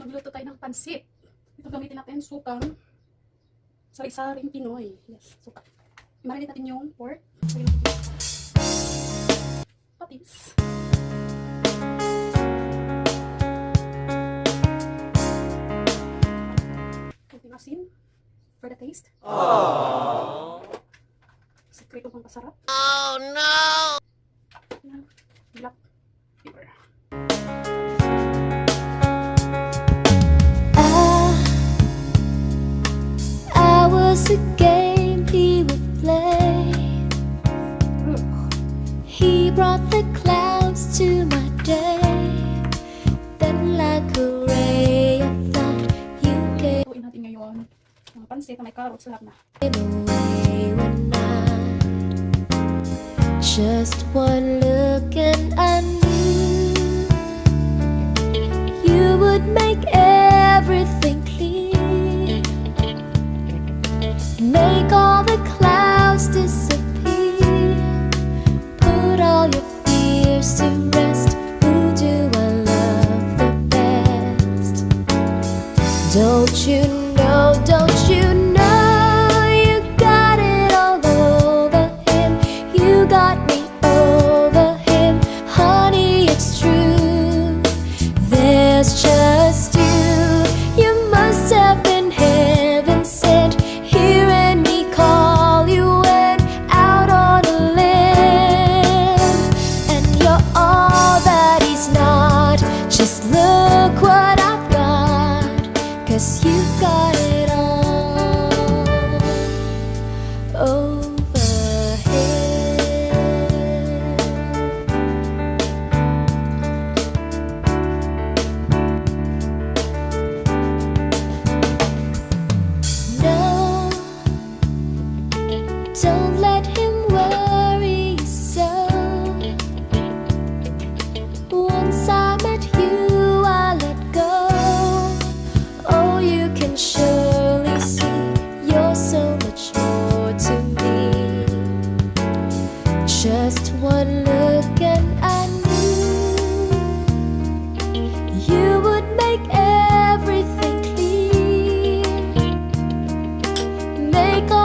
Magluto tayo ng pansit. Ito gamitin natin sukang sari-saring Pinoy. Yes, suka. Marinate natin yung pork. Patis. Kunting asin for the taste. Sekreto pang pasarap. Oh no! Black pepper. I was a game he would play. He brought the clouds to my day. Then like a ray of light you gave Tuin natin ngayon mga pansit na may carrots lahat na. away one night. Just one look and I knew you would make everything clear. Make all the clouds disappear. Put all your fears to rest. Who do I love the best? Don't you know, don't you know, you got it all over him. You got me over him. Honey, it's true. There's just you. You must have been heaven sent. Hearing me call, you went out on a limb. And you're all that he's not. Just look what I've got. 'Cause you've got it all over him. No, don't let him worry you so. Once I met you, I let go. Oh, you can surely see you're so much more to me. Just one look and I knew you would make everything clear. Make all